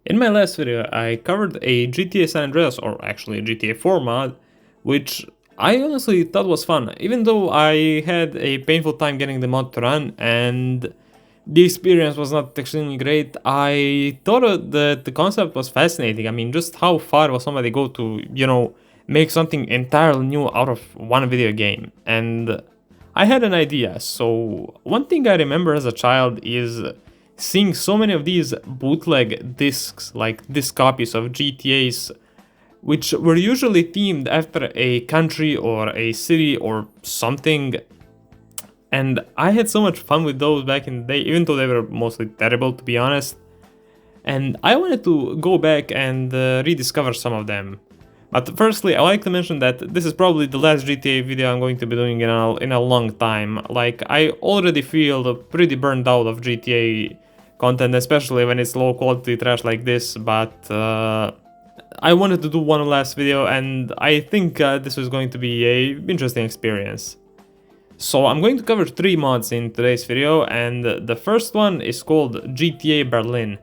In my last video, I covered a GTA San Andreas, or actually a GTA 4 mod, which I honestly thought was fun, even though I had a painful time getting the mod to run, and the experience was not extremely great. I thought that the concept was fascinating. I mean, just how far will somebody go to, make something entirely new out of one video game? And I had an idea. So, one thing I remember as a child is seeing so many of these bootleg discs, like disc copies of GTAs, which were usually themed after a country or a city or something. And I had so much fun with those back in the day, even though they were mostly terrible, to be honest. And I wanted to go back and rediscover some of them. But firstly, I like to mention that this is probably the last GTA video I'm going to be doing in a long time. Like, I already feel pretty burned out of GTA content, especially when it's low quality trash like this, but I wanted to do one last video, and I think this was going to be a interesting experience. So I'm going to cover 3 mods in today's video, and the first one is called GTA Berlin.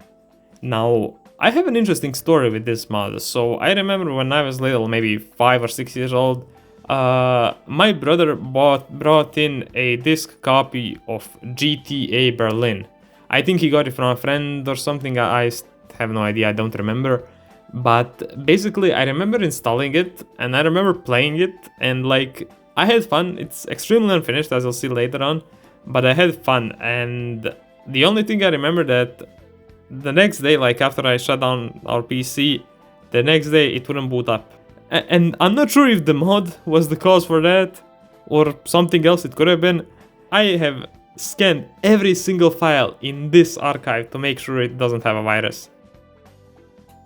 Now, I have an interesting story with this mod. So I remember when I was little, maybe 5 or 6 years old, my brother brought in a disc copy of GTA Berlin. I think he got it from a friend or something, I have no idea, I don't remember. But basically, I remember installing it, and I remember playing it, and like, I had fun. It's extremely unfinished, as you'll see later on, but I had fun, and the only thing I remember that the next day, like after I shut down our PC, the next day it wouldn't boot up. And I'm not sure if the mod was the cause for that, or something else it could have been. I have scanned every single file in this archive to make sure it doesn't have a virus.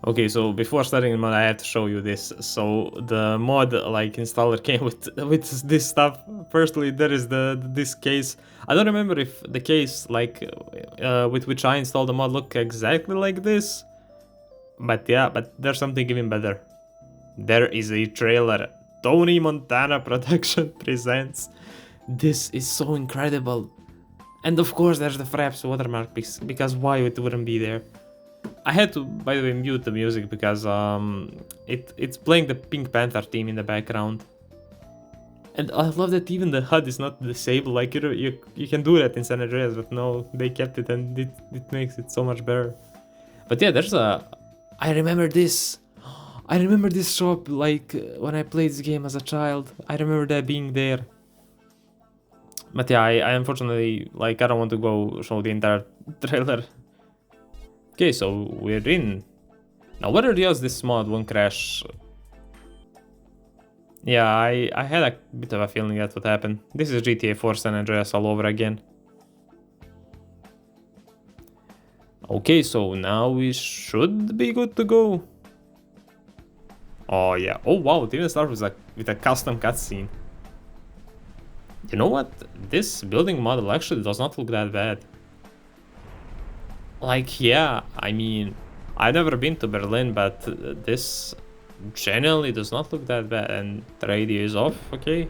Okay, so before starting the mod, I have to show you this. So the mod like installer came with this stuff. Firstly, there is this case. I don't remember if the case like with which I installed the mod look exactly like this, but yeah, but there's something even better. There is a trailer. Tony Montana Production presents. This is so incredible, and of course there's the Fraps watermark because why it wouldn't be there. I had to, by the way, mute the music because it's playing the Pink Panther theme in the background. And I love that even the HUD is not disabled, like you can do that in San Andreas, but no, they kept it, and it makes it so much better. But yeah, I remember this. I remember this shop, like, when I played this game as a child. I remember that being there. But yeah, I unfortunately, like, I don't want to go show the entire trailer. Okay, so we're in. Now whether the odds this mod won't crash. Yeah, I had a bit of a feeling that would happen. This is GTA 4 San Andreas all over again. Okay, so now we should be good to go. Oh yeah, oh wow, it even starts with a custom cutscene. You know what? This building model actually does not look that bad. Like, yeah, I mean, I've never been to Berlin, but this generally does not look that bad, and the radio is off, okay?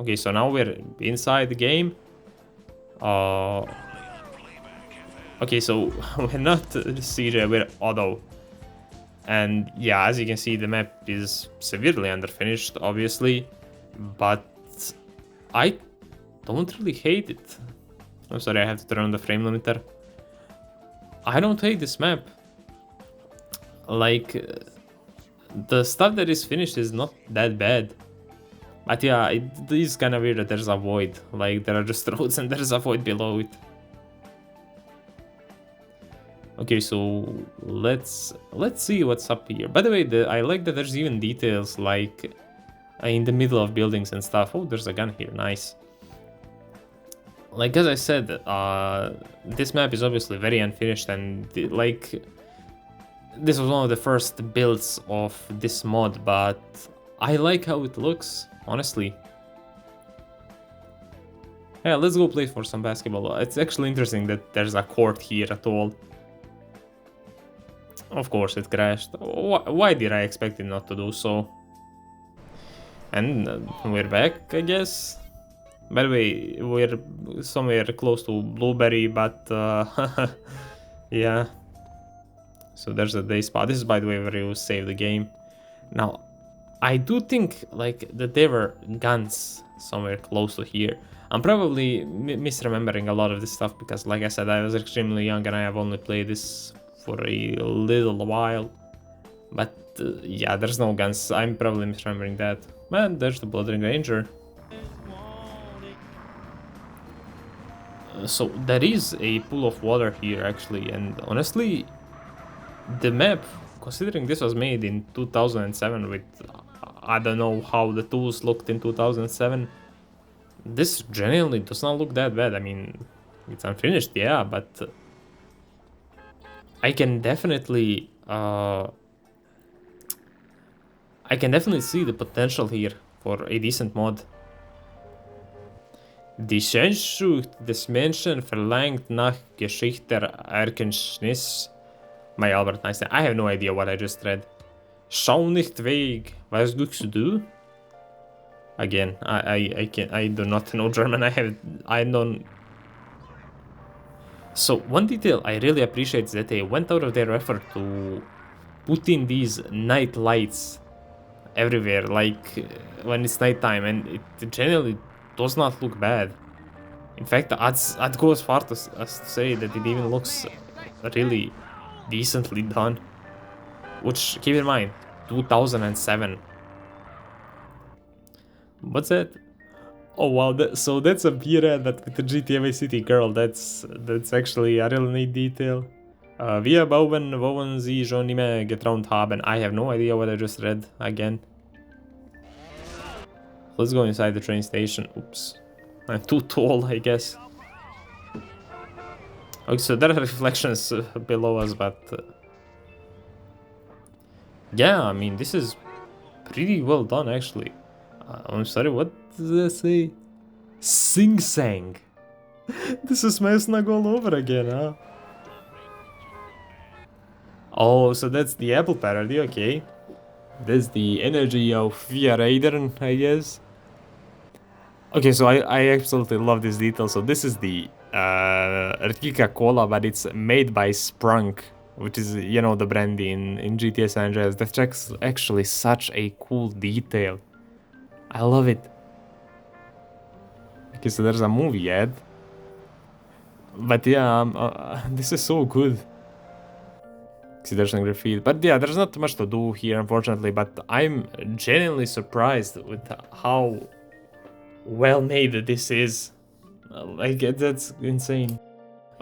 Okay, so now we're inside the game. Okay, so we're not CJ, we're Auto. And yeah, as you can see, the map is severely underfinished, obviously, but I don't really hate it. I'm sorry, I have to turn on the frame limiter. I don't hate this map. Like, the stuff that is finished is not that bad. But yeah, it is kind of weird that there's a void. Like, there are just roads and there's a void below it. Okay, so let's see what's up here. By the way, I like that there's even details like in the middle of buildings and stuff. Oh, there's a gun here, nice. Like, as I said, this map is obviously very unfinished, and like, this was one of the first builds of this mod, but I like how it looks, honestly. Yeah, let's go play for some basketball. It's actually interesting that there's a court here at all. Of course it crashed. Why did I expect it not to do so? And we're back, I guess. By the way, we're somewhere close to Blueberry, but yeah. So there's a day spot. This is, by the way, where you save the game. Now, I do think like that there were guns somewhere close to here. I'm probably misremembering a lot of this stuff because, like I said, I was extremely young and I have only played this for a little while. But yeah, there's no guns. I'm probably misremembering that. Man, there's the Bloodring Ranger. So there is a pool of water here actually, and honestly, the map, considering this was made in 2007 with, I don't know how the tools looked in 2007, this genuinely does not look that bad. I mean, it's unfinished, yeah, but I can definitely see the potential here for a decent mod. Die Sehnsucht des Menschen verlangt nach Geschichte Erkenntnis. My Albert Einstein. I have no idea what I just read. Schau nicht weg. Was guckst du? Again, I do not know German. I don't. So one detail I really appreciate is that they went out of their effort to put in these night lights everywhere, like when it's nighttime, and it generally does not look bad. In fact, I'd go as far as to say that it even looks really decently done. Which, keep in mind, 2007. What's that? Oh wow, so that's a beer but with the GTA Vice City girl. That's actually a really neat detail. Wir bauen, wollen Sie schon immer getraut haben. I have no idea what I just read again. Let's go inside the train station. Oops. I'm too tall, I guess. Okay, so there are reflections below us, but... yeah, I mean, this is pretty well done, actually. I'm sorry, what does that say? Sing Sang. This is Smash all over again, huh? Oh, so that's the Apple parody, okay. That's the energy of Via Raidern, I guess. Okay, so I absolutely love this detail. So this is the Rika Cola, but it's made by Sprunk, which is, you know, the brand in GTA San Andreas. That's actually such a cool detail. I love it. Okay, so there's a movie ad. But yeah, this is so good. See, there's some graffiti. But yeah, there's not much to do here, unfortunately. But I'm genuinely surprised with how well made this is. Like, that's insane.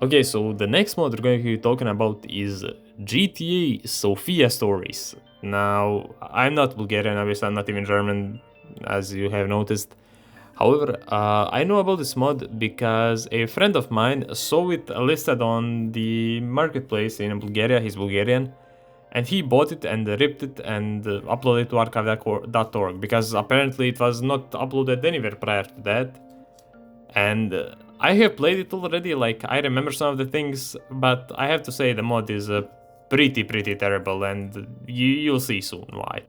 Okay, so the next mod we're going to be talking about is GTA Sophia stories. Now, I'm not Bulgarian, obviously, I'm not even German, as you have noticed. However, I know about this mod because a friend of mine saw it listed on the marketplace in Bulgaria. He's Bulgarian, and he bought it and ripped it and uploaded it to archive.org because apparently it was not uploaded anywhere prior to that. And I have played it already, like I remember some of the things, but I have to say the mod is pretty terrible, and you'll see soon why.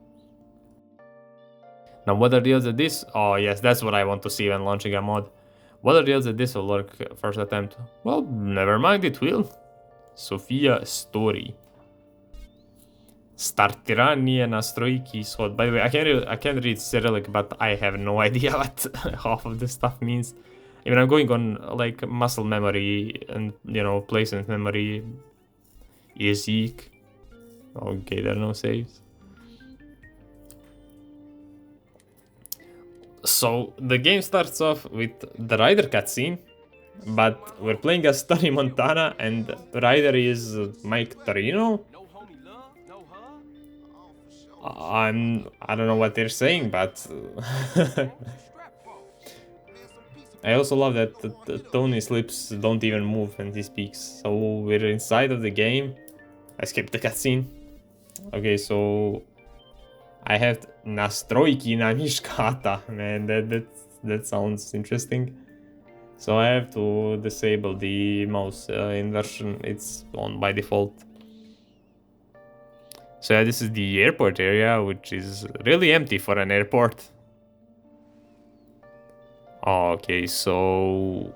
Now, what are the odds that this... oh yes, that's what I want to see when launching a mod. What are the odds that this will work first attempt? Well, never mind, it will. Sophia story. Startiranje настройки исход. By the way, I can't read Cyrillic, but I have no idea what half of this stuff means. I mean, I'm going on like muscle memory and, you know, placement memory. Язык. Okay, there are no saves. So the game starts off with the Ryder cutscene, but we're playing as Tony Montana and Ryder is Mike Torino. I don't know what they're saying, but I also love that Tony's lips don't even move when he speaks. So we're inside of the game. I skipped the cutscene. Okay, so I have настройки на мишката. Man, that sounds interesting. So I have to disable the mouse inversion. It's on by default. So yeah, this is the airport area, which is really empty for an airport. Okay, so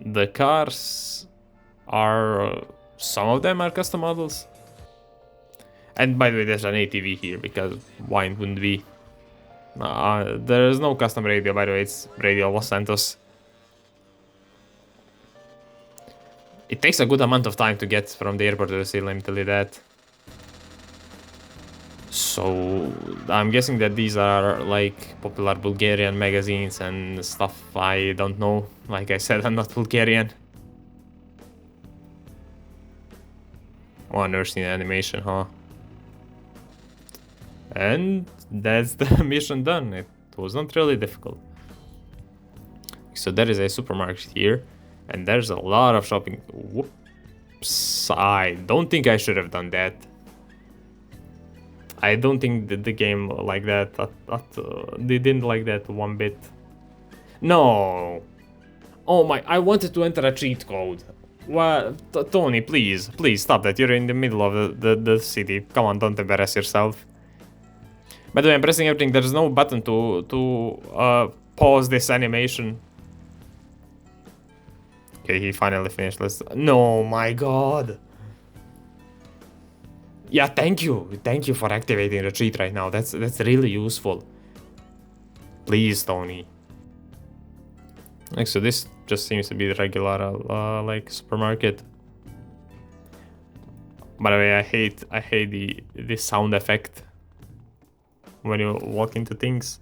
the cars are, some of them are custom models. And by the way, there's an ATV here because why wouldn't be? There is no custom radio, by the way, it's Radio Los Santos. It takes a good amount of time to get from the airport to the city, let me tell you that. So I'm guessing that these are like popular Bulgarian magazines and stuff. I don't know. Like I said, I'm not Bulgarian. Oh, nursing animation, huh? And that's the mission done. It was not really difficult. So there is a supermarket here, and there's a lot of shopping. Whoops! I don't think I should have done that. I don't think that the game like that. They didn't like that one bit. No. Oh my! I wanted to enter a cheat code. What, Tony? Please stop that. You're in the middle of the city. Come on, don't embarrass yourself. By the way, I'm pressing everything. There's no button to pause this animation. Okay, he finally finished. No, my God. Yeah, thank you for activating the cheat right now. That's really useful. Please, Tony. Like, so this just seems to be the regular like supermarket. By the way, I hate the sound effect when you walk into things.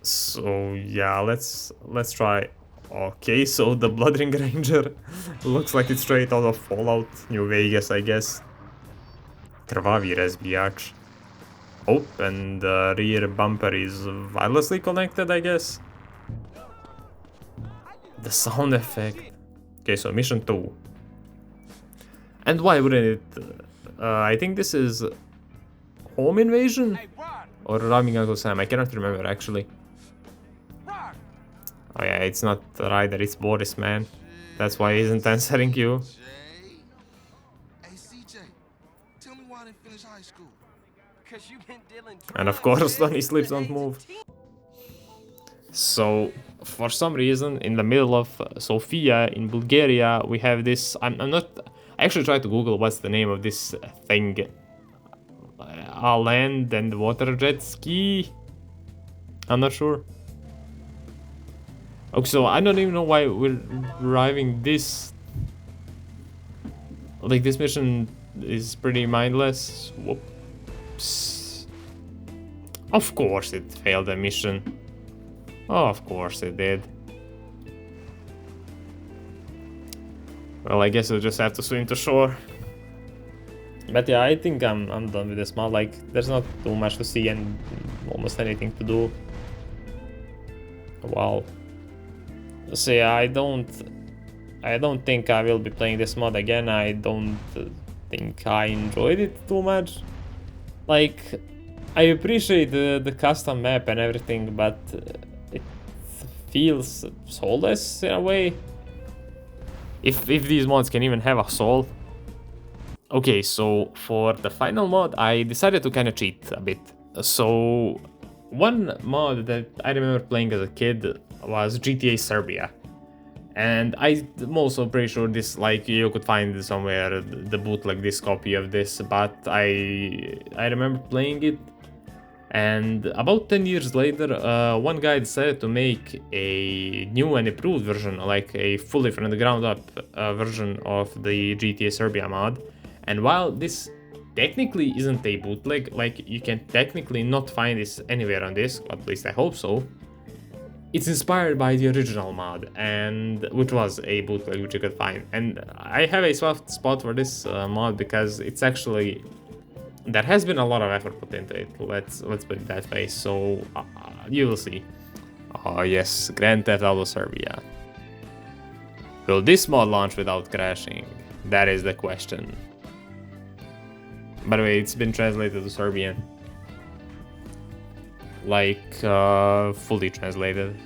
So yeah, let's try. Okay, so the Bloodring Ranger looks like it's straight out of Fallout New Vegas, I guess. Krvavi razbijač. Oh, and the rear bumper is wirelessly connected, I guess. The sound effect. Okay, so mission 2. And why wouldn't it? I think this is home invasion or robbing Uncle Sam. I cannot remember actually. Oh yeah, it's not Ryder, it's Boris, man. That's why he isn't answering you. And of course, Tony sleeps don't move. So, for some reason, in the middle of Sophia in Bulgaria, we have this. I'm not. I actually tried to Google what's the name of this thing. A land and water jet ski. I'm not sure. Okay, so I don't even know why we're driving this. Like, this mission is pretty mindless. Whoops. Of course it failed the mission. Oh, of course it did. Well, I guess we'll just have to swim to shore. But yeah, I think I'm done with this mod. Like, there's not too much to see and almost anything to do. Wow. So yeah, I don't think I will be playing this mod again. I don't think I enjoyed it too much. Like, I appreciate the custom map and everything, but it feels soulless in a way. If these mods can even have a soul. Okay, so for the final mod, I decided to kind of cheat a bit. So one mod that I remember playing as a kid was GTA Serbia. And I'm also pretty sure this, like, you could find somewhere the bootleg, this copy of this, but I remember playing it. And about 10 years later, one guy decided to make a new and improved version, like a fully from the ground up version of the GTA Serbia mod. And while this technically isn't a bootleg, like, you can technically not find this anywhere on this, at least I hope so, it's inspired by the original mod, and which was a bootleg which you could find. And I have a soft spot for this mod because it's actually, there has been a lot of effort put into it. Let's put it that way. So you will see. Oh yes, Grand Theft Auto Serbia. Will this mod launch without crashing? That is the question. By the way, it's been translated to Serbian. Like, fully translated.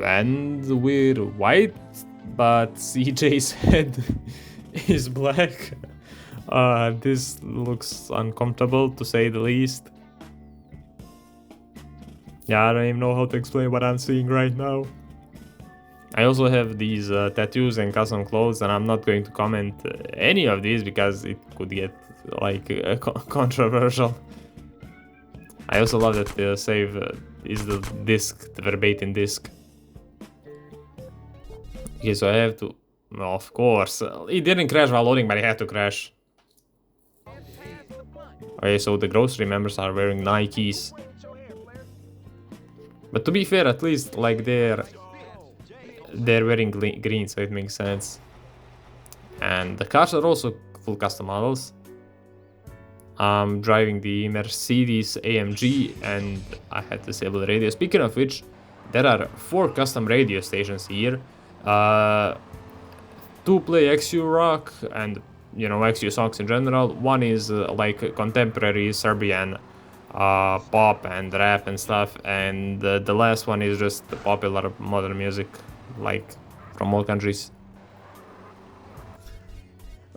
And we're white, but CJ's head is black. This looks uncomfortable to say the least. Yeah, I don't even know how to explain what I'm seeing right now. I also have these tattoos and custom clothes, and I'm not going to comment any of these because it could get like controversial. I also love that the save is the disc, the verbatim disc. Okay, so I have to... Of course, it didn't crash while loading, but it had to crash. Okay, so the grocery members are wearing Nikes. But to be fair, at least like they're wearing green, so it makes sense. And the cars are also full custom models. I'm driving the Mercedes AMG and I had to disable the radio. Speaking of which, there are 4 custom radio stations here. 2 play XU rock and, you know, XU songs in general. 1 is like contemporary Serbian pop and rap and stuff, and the last one is just popular modern music, like from all countries.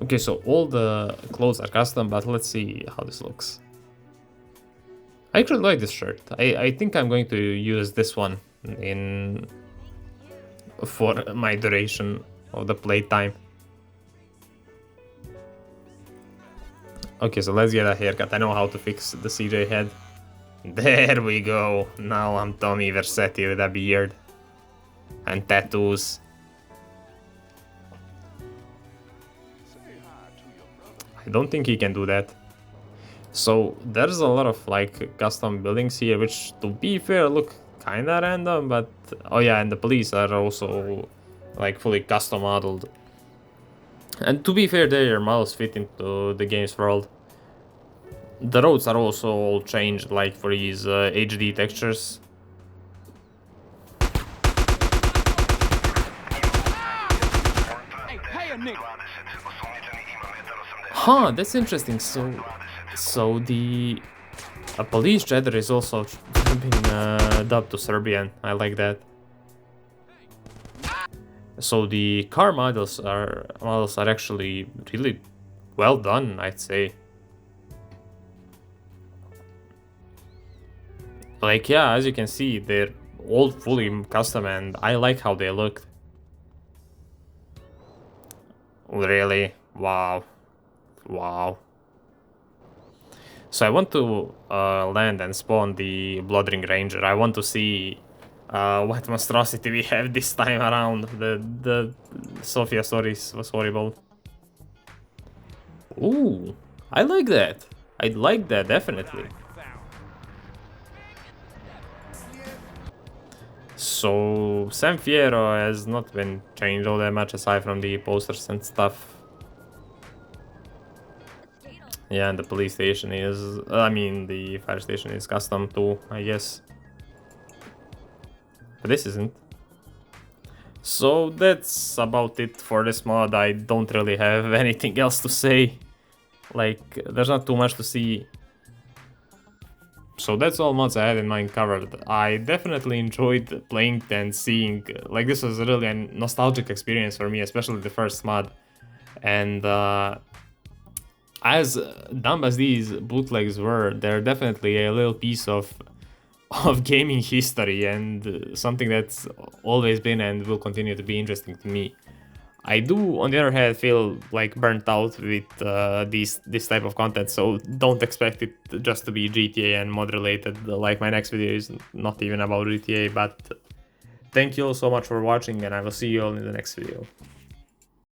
Okay, so all the clothes are custom, but let's see how this looks. I actually like this shirt. I think I'm going to use this one for my duration of the playtime. Okay, so let's get a haircut. I know how to fix the CJ head. There we go. Now I'm Tommy Vercetti with a beard and tattoos. I don't think he can do that. So there's a lot of like custom buildings here, which to be fair look kinda random, but oh yeah, and the police are also like fully custom modeled. And to be fair, their models fit into the game's world. The roads are also all changed like for these HD textures. Huh, that's interesting. So the police chatter is also been dubbed to Serbian. I like that. So the car models are actually really well done, I'd say. Like, yeah, as you can see, they're all fully custom and I like how they look. Really? Wow. Wow. So I want to land and spawn the Bloodring Ranger. I want to see what monstrosity we have this time around. The Sophia stories was horrible. Ooh, I like that. I like that, definitely. So San Fierro has not been changed all that much aside from the posters and stuff. Yeah, and the police station is, I mean, the fire station is custom too, I guess. But this isn't. So that's about it for this mod. I don't really have anything else to say. Like, there's not too much to see. So that's all mods I had in mind covered. I definitely enjoyed playing and seeing, like, this was really a nostalgic experience for me, especially the first mod. And as dumb as these bootlegs were, they're definitely a little piece of gaming history and something that's always been and will continue to be interesting to me. I do, on the other hand, feel like burnt out with this type of content, so don't expect it just to be GTA and mod related. Like, my next video is not even about GTA, but thank you all so much for watching and I will see you all in the next video.